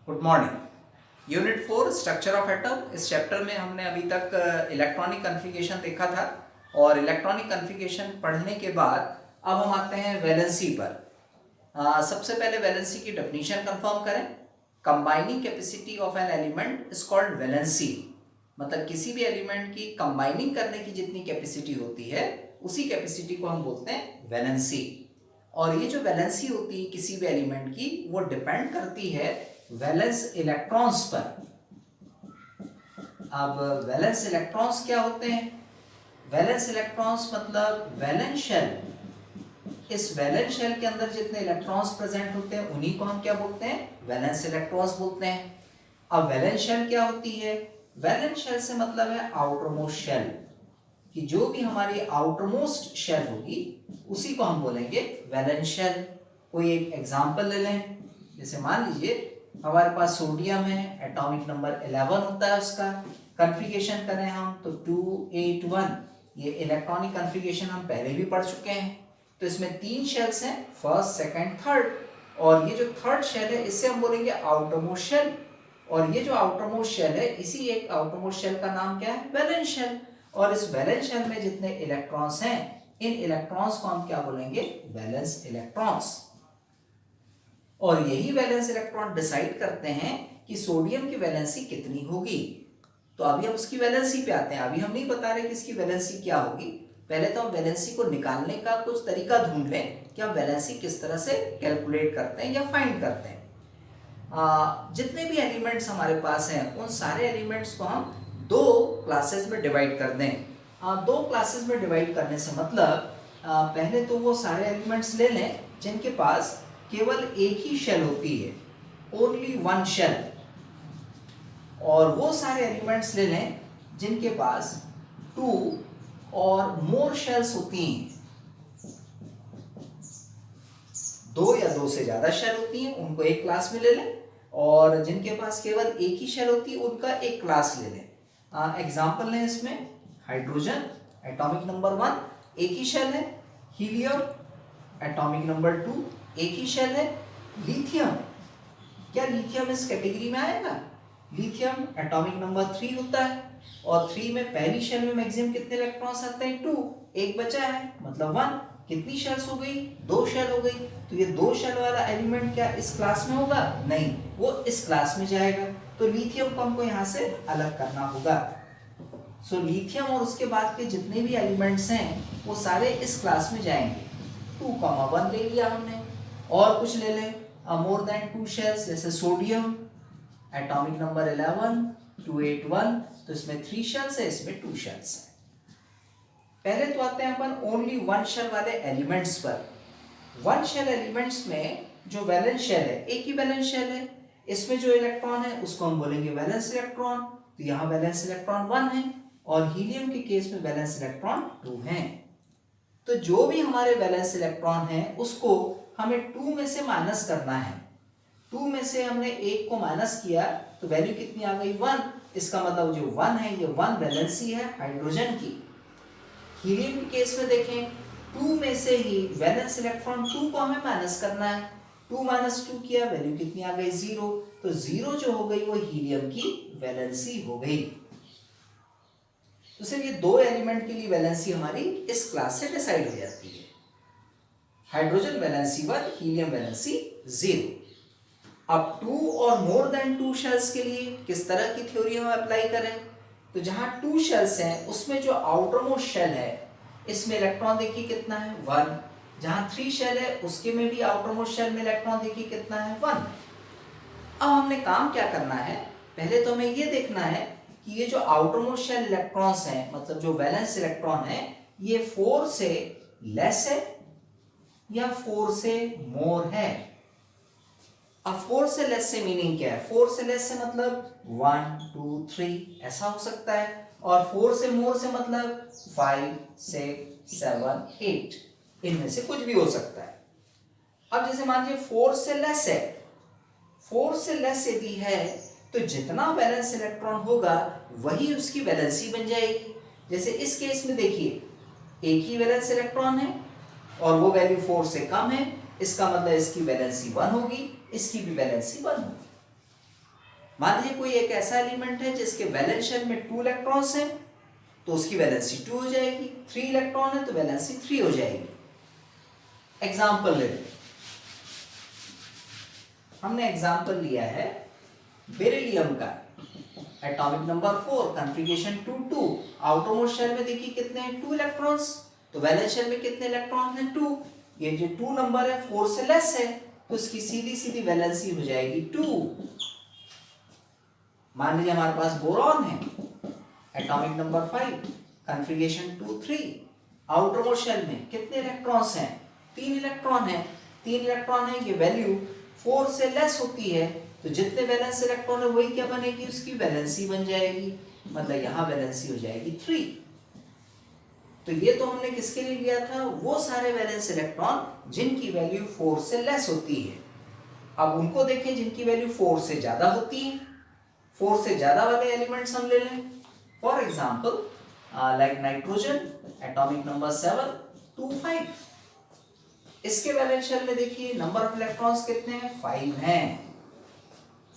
Good morning. Unit 4 structure of atom. इस chapter में हमने अभी तक इलेक्ट्रॉनिक कन्फिगरेशन देखा था और इलेक्ट्रॉनिक कन्फिगरेशन पढ़ने के बाद अब हम आते हैं वैलेंसी पर। सबसे पहले वैलेंसी की डेफिनेशन कंफर्म करें। Combining capacity of an element is called valency. मतलब किसी भी एलिमेंट की कंबाइनिंग करने की जितनी कैपेसिटी होती है उसी कैपेसिटी को हम बोलते हैं वैलेंसी। और ये जो वैलेंसी होती है किसी भी एलिमेंट की वो डिपेंड करती है वैलेंस इलेक्ट्रॉन्स पर। अब वैलेंस इलेक्ट्रॉन्स क्या होते हैं? वैलेंस इलेक्ट्रॉन्स मतलब वैलेंस शेल। इस वैलेंस शेल के अंदर जितने इलेक्ट्रॉन्स प्रेजेंट होते हैं उन्हीं को हम क्या बोलते हैं? वैलेंस इलेक्ट्रॉन्स बोलते हैं। अब वैलेंस शेल क्या होती है? वैलेंस शेल से मतलब है आउटरमोस्ट शेल, कि जो भी हमारी आउटरमोस्ट शेल होगी उसी को हम बोलेंगे वैलेंस शेल। कोई एक एग्जांपल ले लें, जैसे मान लीजिए हमारे पास सोडियम है, एटॉमिक नंबर 11 होता है, उसका कन्फिगरेशन करें हम तो 281। ये इलेक्ट्रॉनिक कन्फिगरेशन हम पहले भी पढ़ चुके हैं। तो इसमें 3 शेल्स हैं, फर्स्ट सेकंड थर्ड, और ये जो थर्ड शेल है इसे हम बोलेंगे आउटरमोस्ट शेल। और ये जो आउटरमोस्ट शेल है इसी एक आउटरमोस्ट शेल का नाम क्या है? Valence shell. और इस वैलेंस शेल में जितने इलेक्ट्रॉन्स हैं इन इलेक्ट्रॉन्स को हम क्या बोलेंगे? Valence electrons. और यही वैलेंस इलेक्ट्रॉन डिसाइड करते हैं कि सोडियम की वैलेंसी कितनी होगी। तो अभी हम उसकी वैलेंसी पे आते हैं। अभी हम नहीं बता रहे कि इसकी वैलेंसी क्या होगी, पहले तो हम वैलेंसी को निकालने का कुछ तरीका ढूंढ लें कि हम वैलेंसी किस तरह से कैलकुलेट करते हैं या फाइंड करते हैं। जितने भी एलिमेंट्स हमारे पास हैं उन सारे एलिमेंट्स को हम दो क्लासेस में डिवाइड कर दें। दो क्लासेस में डिवाइड करने से मतलब पहले तो वो सारे एलिमेंट्स ले लें जिनके पास केवल एक ही शेल होती है, ओनली वन शेल। और वो सारे एलिमेंट्स ले लें जिनके पास 2 और मोर शेल्स होती हैं, 2 या 2 से ज्यादा शेल होती हैं, उनको एक क्लास में ले लें। और जिनके पास केवल एक ही शेल होती है उनका एक क्लास ले लें। एग्जाम्पल लें इसमें, हाइड्रोजन एटॉमिक नंबर 1 एक ही शेल है, हीलियम एटॉमिक नंबर 2 एक ही शेल है, लिथियम, क्या लिथियम इस कैटेगरी में आएगा? लिथियम एटॉमिक नंबर 3 होता है और 3 में पहली शेल में मैक्सिमम कितने इलेक्ट्रॉन्स आते हैं? 2, एक बचा है मतलब 1। कितनी शेल्स हो गई? 2 शेल हो गई। तो ये 2 शेल वाला एलिमेंट क्या इस क्लास में होगा? नहीं, वो इस क्लास में जाएगा। तो लिथियम को हमको यहाँ से अलग करना होगा। सो लिथियम और उसके बाद के जितने भी एलिमेंट्स हैं वो सारे इस क्लास में जाएंगे। 2,1 ले लिया हमने। और कुछ ले लें, मोर देन 2 शेल्स, जैसे सोडियम एटॉमिक नंबर 11 281, तो इसमें 3 शेल्स है, इसमें 2 शेल्स है। पहले तो आते हैं अपन ओनली वन शेल वाले एलिमेंट्स पर। वन शेल एलिमेंट्स में जो वैलेंस शेल है, एक ही वैलेंस शेल है, इसमें जो इलेक्ट्रॉन है उसको हम बोलेंगे वैलेंस इलेक्ट्रॉन। तो यहाँ वैलेंस इलेक्ट्रॉन 1 है और हीलियम के केस में वैलेंस इलेक्ट्रॉन 2 हैं। तो जो भी हमारे वैलेंस इलेक्ट्रॉन है उसको हमें 2 में से माइनस करना है। 2 में से हमने एक को माइनस किया तो वैल्यू कितनी आ गई? 1। इसका मतलब जो 1 है ये 1 वैलेंसी है हाइड्रोजन की। हीलियम के केस में देखें, 2 में से ही वैलेंस इलेक्ट्रॉन 2 को हमें माइनस करना है। 2 माइनस 2 किया, वैल्यू कितनी आ गई? 0। तो 0 जो हो गई वो हीलियम की वैलेंसी हो गई। तो सिर्फ ये 2 एलिमेंट के लिए वैलेंसी हमारी इस क्लास से डिसाइड हो जाती है। Hydrogen valency 1, helium valency 0। अब 2 और मोर देन 2 शेल्स के लिए किस तरह की थ्योरी हम अप्लाई करें? तो जहां 2 शेल्स हैं उसमें जो आउटरमोस्ट शेल है इसमें इलेक्ट्रॉन देखिए कितना है? 1। जहां 3 शेल है उसके में भी आउटरमोस्ट शेल में इलेक्ट्रॉन देखिए कितना है? 1। अब हमने काम क्या करना है, पहले तो हमें ये देखना है कि ये जो आउटरमोस्ट शेल इलेक्ट्रॉन्स हैं, मतलब जो वैलेंस इलेक्ट्रॉन है, ये 4 से लेस है या 4 से मोर है। अब 4 से लेस से मीनिंग क्या है? 4 से लेस से मतलब 1 2 3 ऐसा हो सकता है, और 4 से मोर से मतलब 5 6 7 8, इनमें से कुछ भी हो सकता है। अब जैसे मान लीजिए 4 से लेस है, 4 से लेस यदि है तो जितना वैलेंस इलेक्ट्रॉन होगा वही उसकी वैलेंसी बन जाएगी। जैसे इस केस में देखिए एक ही वैलेंस इलेक्ट्रॉन है और वो वैल्यू 4 से कम है, इसका मतलब इसकी वैलेंसी 1 होगी, इसकी भी वैलेंसी 1 होगी। मान लीजिए कोई एक ऐसा एलिमेंट है जिसके वैलेंस शेल में 2 इलेक्ट्रॉन्स हैं, तो उसकी वैलेंसी 2 हो जाएगी। 3 इलेक्ट्रॉन है तो वैलेंसी 3 हो जाएगी। एग्जाम्पल ले लें, हमने एग्जाम्पल लिया है बेरिलियम का, atomic number 4, configuration 2 outermost shell में देखिए कितने हैं, 2 इलेक्ट्रॉन्स, तो वैलेंस शेल में कितने इलेक्ट्रॉन हैं, 2। ये जो 2 नंबर है 4 से लेस है, तो इसकी सीधी सीधी वैलेंसी हो जाएगी 2। मान लीजिए हमारे पास बोरॉन है, atomic number 5, configuration 2-3, outermost shell में कितने इलेक्ट्रॉन्स हैं, 3 इलेक्ट्रॉन है। 3 इलेक्ट्रॉन है, ये वैल्यू 4 से लेस होती है, तो जितने वैलेंस इलेक्ट्रॉन है वही क्या बनेगी, उसकी वैलेंसी बन जाएगी, मतलब यहाँ वैलेंसी हो जाएगी 3। तो ये तो हमने किसके लिए लिया था, वो सारे वैलेंस इलेक्ट्रॉन जिनकी वैल्यू 4 से लेस होती है। अब उनको देखें जिनकी वैल्यू 4 से ज्यादा होती है। 4 से ज्यादा वाले एलिमेंट्स हम ले लें, for example like nitrogen, atomic number 7-2-5, इसके वैलेंस शेल में देखिए नंबर ऑफ इलेक्ट्रॉन्स कितने हैं, 5 हैं।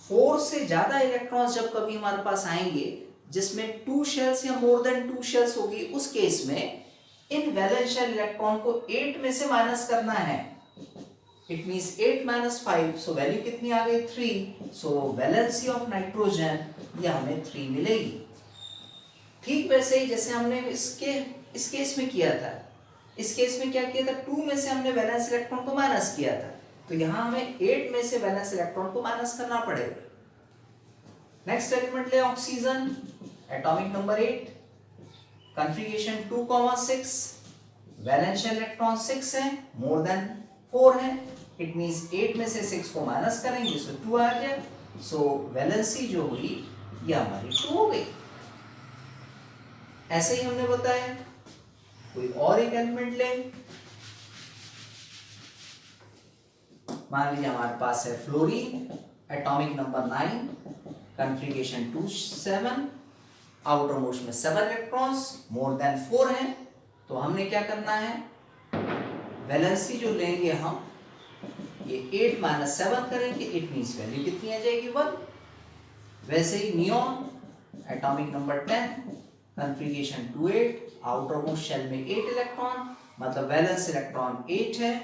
4 से ज्यादा इलेक्ट्रॉन्स जब कभी हमारे पास आएंगे जिसमें 2 शेल्स या मोर देन 2 शेल्स होगी, उस केस में इन वैलेंस शेल इलेक्ट्रॉन को 8 में से माइनस करना है। इट मींस 8 - 5, सो वैल्यू कितनी आ गई, 3। सो वैलेंसी ऑफ नाइट्रोजन ये हमें 3 मिलेगी। ठीक वैसे ही जैसे हमने इस केस में किया था, इस केस में क्या किया था, 2 में से हमने वैलेंस इलेक्ट्रॉन को माइनस किया था, तो यहाँ हमें 8 में से वैलेंस इलेक्ट्रॉन को माइनस करना पड़ेगा। नेक्स्ट एलिमेंट ले oxygen, atomic number 8, configuration 2,6, valence shell electron 6 है, मोर देन 4 है, इट मींस 8 में से 6 को माइनस करेंगे सो 2 आ गया। सो वैलेंसी जो हुई ये हमारी 2 हो गई। ऐसे ही हमने बताया कोई और एक एलिमेंट ले, मान लीजिए हमारे पास है fluorine, atomic number 9, configuration 2-7, outer most में 7 इलेक्ट्रॉन्स, मोर देन 4 है, तो हमने क्या करना है, वैलेंसी जो लेंगे हम ये 8 - 7 करेंगे, इट मींस वैल्यू कितनी आ जाएगी, 1। वैसे ही neon, atomic number 10, configuration 2-8, outer most shell में 8 इलेक्ट्रॉन, मतलब वैलेंस इलेक्ट्रॉन 8 है,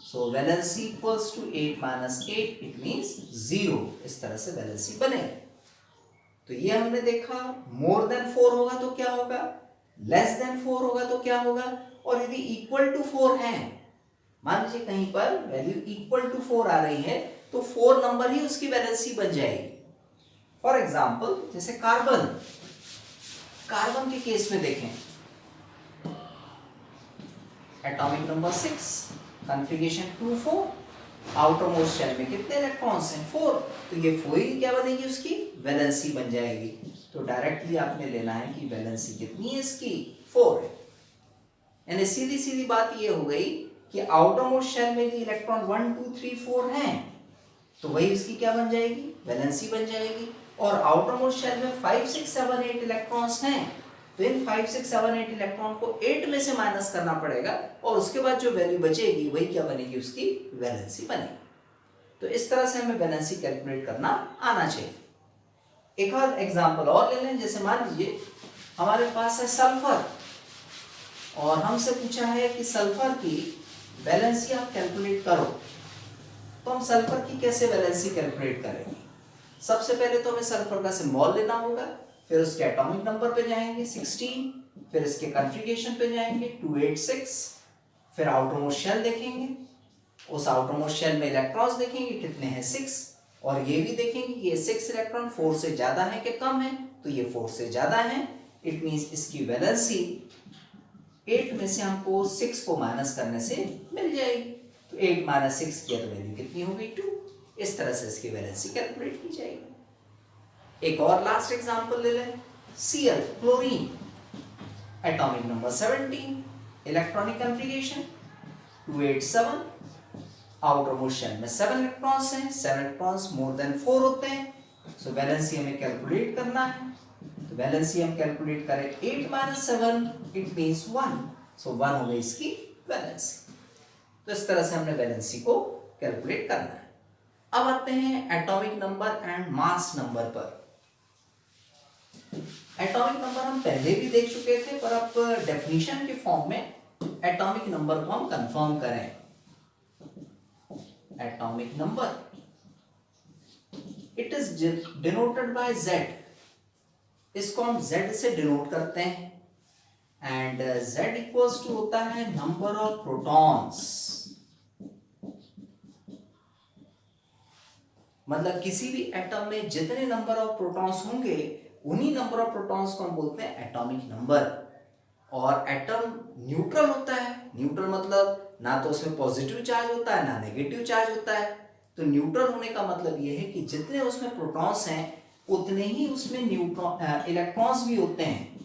so valency equals to 8 - 8, it means 0। इस तरह से वैलेंसी बने। तो ये हमने देखा, मोर देन 4 होगा तो क्या होगा, लेस देन 4 होगा तो क्या होगा, और यदि इक्वल टू 4 है, मान लीजिए कहीं पर वैल्यू इक्वल टू 4 आ रही है, तो 4 नंबर ही उसकी वैलेंसी बन जाएगी। फॉर एग्जाम्पल जैसे कार्बन, कार्बन के केस में देखें, atomic number 6, configuration 2-4, outer most shell में कितने इलेक्ट्रॉन्स हैं, 4, तो ये 4 ही क्या बनेगी, उसकी वैलेंसी बन जाएगी। तो डायरेक्टली आपने लेना है कि वैलेंसी कितनी है इसकी, 4 है। यानी सीधी सीधी बात ये हो गई कि आउटर मोस्ट शेल में इलेक्ट्रॉन 1 2 3 4 हैं, तो वही उसकी क्या बन जाएगी, वैलेंसी बन जाएगी। और आउटर मोस्ट शेल में 5 6 7 8 इलेक्ट्रॉन्स हैं, तो इन 5 6 7 8 इलेक्ट्रॉन को 8 में से माइनस करना पड़ेगा, और उसके बाद जो वैल्यू बचेगी वही क्या बनेगी, उसकी वैलेंसी बनेगी। तो इस तरह से हमें वैलेंसी कैलकुलेट करना आना चाहिए। एक और एग्जांपल और ले लें, जैसे मान लीजिए हमारे पास है सल्फर, और हमसे पूछा है कि सल्फर की वैलेंसी आप कैलकुलेट करो, तो हम सल्फर की कैसे वैलेंसी कैलकुलेट करेंगे। सबसे पहले तो हमें सल्फर का सिंबल लेना होगा, फिर उसके एटॉमिक नंबर पे जाएंगे 16, फिर इसके कॉन्फ़िगरेशन पे जाएंगे 286, फिर आउटर मोस्ट शेल देखेंगे, उस आउटर मोस्ट शेल में इलेक्ट्रॉन्स देखेंगे कितने हैं 6, और ये भी देखेंगे कि ये 6 इलेक्ट्रॉन 4 से ज्यादा है कि कम है, तो ये 4 से ज्यादा है, इट मींस इसकी वैलेंसी 8 में से हमको 6 को माइनस करने से मिल जाएगी। तो 8 - 6 किया तो वैल्यू कितनी हो गई, 2। इस तरह से इसकी वैलेंसी कैलकुलेट की जाएगी। एक और लास्ट एग्जांपल ले लें, Cl, chlorine, atomic number 17, electronic configuration 287, outer most shell में 7 इलेक्ट्रॉन्स हैं, 7 इलेक्ट्रॉन्स मोर देन 4 होते हैं, सो वैलेंसी हमें कैलकुलेट करना है। तो वैलेंसी हम कैलकुलेट करें 8 - 7, इट मींस 1, सो 1 हो गई इसकी वैलेंसी। तो इस तरह से हमने वैलेंसी को कैलकुलेट करना है। अब आते हैं atomic number and mass number पर। एटॉमिक नंबर हम पहले भी देख चुके थे, पर अब डेफिनेशन के फॉर्म में एटॉमिक नंबर को हम कंफर्म करें। Atomic number, it is denoted by Z। इसको हम Z से डिनोट करते हैं एंड Z इक्वल्स टू होता है नंबर ऑफ प्रोटॉन्स। मतलब किसी भी एटम में जितने नंबर ऑफ प्रोटॉन्स होंगे उन्हीं नंबर ऑफ प्रोटॉन्स को हम बोलते हैं एटॉमिक नंबर। और एटम न्यूट्रल होता है। न्यूट्रल मतलब ना तो उसमें पॉजिटिव चार्ज होता है ना नेगेटिव चार्ज होता है। तो न्यूट्रल होने का मतलब यह है कि जितने उसमें प्रोटॉन्स हैं उतने ही उसमें इलेक्ट्रॉन्स भी होते हैं।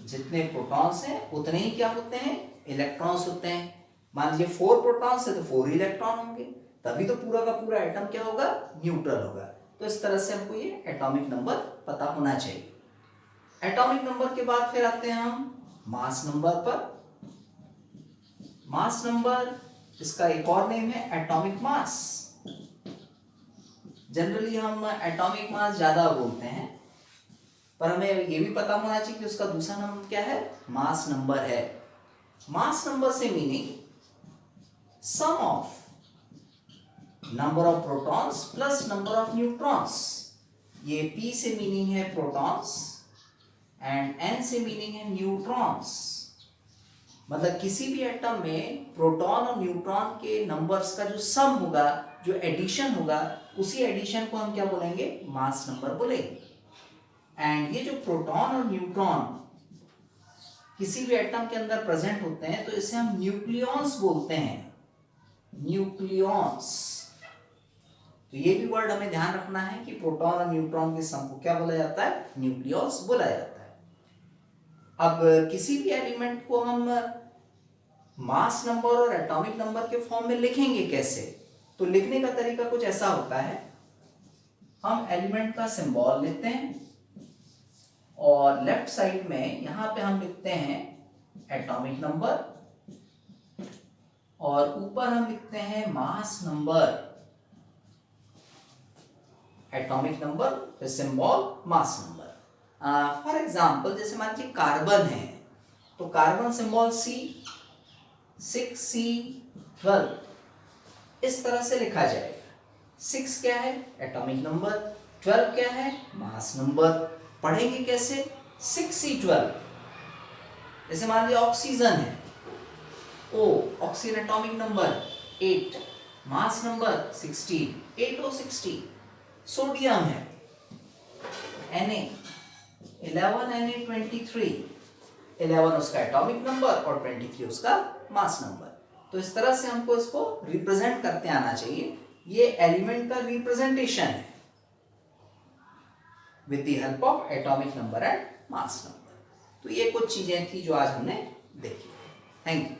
जितने प्रोटॉन्स हैं उतने ही क्या होते हैं, इलेक्ट्रॉन्स होते हैं। मान लीजिए 4 प्रोटॉन्स है तो 4 इलेक्ट्रॉन होंगे, तभी तो पूरा का पूरा एटम क्या होगा, न्यूट्रल होगा। तो इस तरह से हमको ये एटॉमिक नंबर पता होना चाहिए। एटॉमिक नंबर के बाद फिर आते हैं हम मास नंबर पर। मास नंबर, इसका एक और नेम है एटॉमिक मास। जनरली हम एटॉमिक मास ज्यादा बोलते हैं, पर हमें ये भी पता होना चाहिए कि उसका दूसरा नाम क्या है, मास नंबर है। मास नंबर से meaning sum of number of protons plus number of neutrons. ये P से मीनिंग है प्रोटॉन्स एंड N से मीनिंग है न्यूट्रॉन्स। मतलब किसी भी एटम में प्रोटॉन और न्यूट्रॉन के नंबर्स का जो सम होगा, जो एडिशन होगा, उसी एडिशन को हम क्या बोलेंगे, मास नंबर बोलेंगे। एंड ये जो प्रोटॉन और न्यूट्रॉन किसी भी एटम के अंदर प्रेजेंट होते हैं तो इसे हम न्यूक्लियॉन्स बोलते हैं, न्यूक्लियॉन्स। तो ये भी वर्ड हमें ध्यान रखना है कि प्रोटॉन और न्यूट्रॉन के सम को क्या बोला जाता है, न्यूक्लियस बोला जाता है। अब किसी भी एलिमेंट को हम मास नंबर और एटॉमिक नंबर के फॉर्म में लिखेंगे कैसे, तो लिखने का तरीका कुछ ऐसा होता है। हम एलिमेंट का सिंबल लेते हैं और लेफ्ट साइड में यहां पे हम लिखते हैं एटॉमिक नंबर और ऊपर हम लिखते हैं मास नंबर। एटॉमिक नंबर फिर symbol mass number. For example जैसे मान लीजिए कार्बन है तो कार्बन सिंबल C, 6C12 इस तरह से लिखा जाएगा। 6 क्या है, एटॉमिक नंबर, 12 क्या है, मास नंबर। पढ़ेंगे कैसे, 6C12। जैसे मान लीजिए ऑक्सीजन है, O oxygen atomic number 8, mass number 16, 8O16। Sodium है Na 11 Na23, 11 उसका एटॉमिक नंबर और 23 उसका मास नंबर। तो इस तरह से हमको इसको रिप्रेजेंट करते आना चाहिए। ये एलिमेंट का रिप्रेजेंटेशन है with the help of atomic number and mass number. तो ये कुछ चीजें थी जो आज हमने देखी। Thank you.